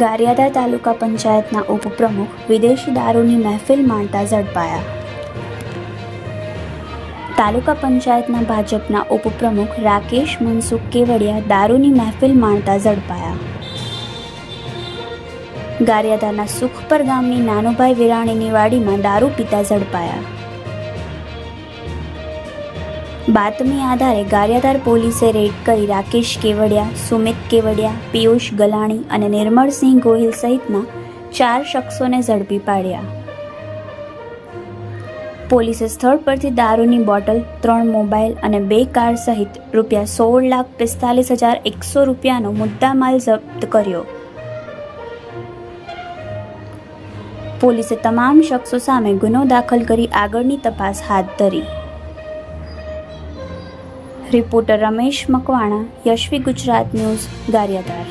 ગારિયાધાર તાલુકા પંચાયતના ઉપપ્રમુખ વિદેશી દારૂની મહેફિલ માણતા ઝડપાયા. તાલુકા પંચાયતના ભાજપના ઉપપ્રમુખ રાકેશ મનસુખ કેવડિયા દારૂની મહેફિલ માણતા ઝડપાયા. ગારિયાધારના સુખપર ગામની નાનુભાઈ વિરાણીની વાડીમાં દારૂ પીતા ઝડપાયા. બાતમી આધારે ગારિયાધાર પોલીસે રેડ કરી રાકેશ કેવડિયા, સુમિત કેવડિયા, પિયુષ ગલાણી અને નિર્મળસિંહ ગોહિલ સહિતના 4 શખ્સોને ઝડપી પાડ્યા. પોલીસે સ્થળ પરથી દારૂની બોટલ, 3 મોબાઈલ અને 2 કાર સહિત ₹16,45,100નો મુદ્દામાલ જપ્ત કર્યો. પોલીસે તમામ શખ્સો સામે ગુનો દાખલ કરી આગળની તપાસ હાથ ધરી. Reporter Ramesh Makwana, Yashvi Gujarat news, Gariadhar.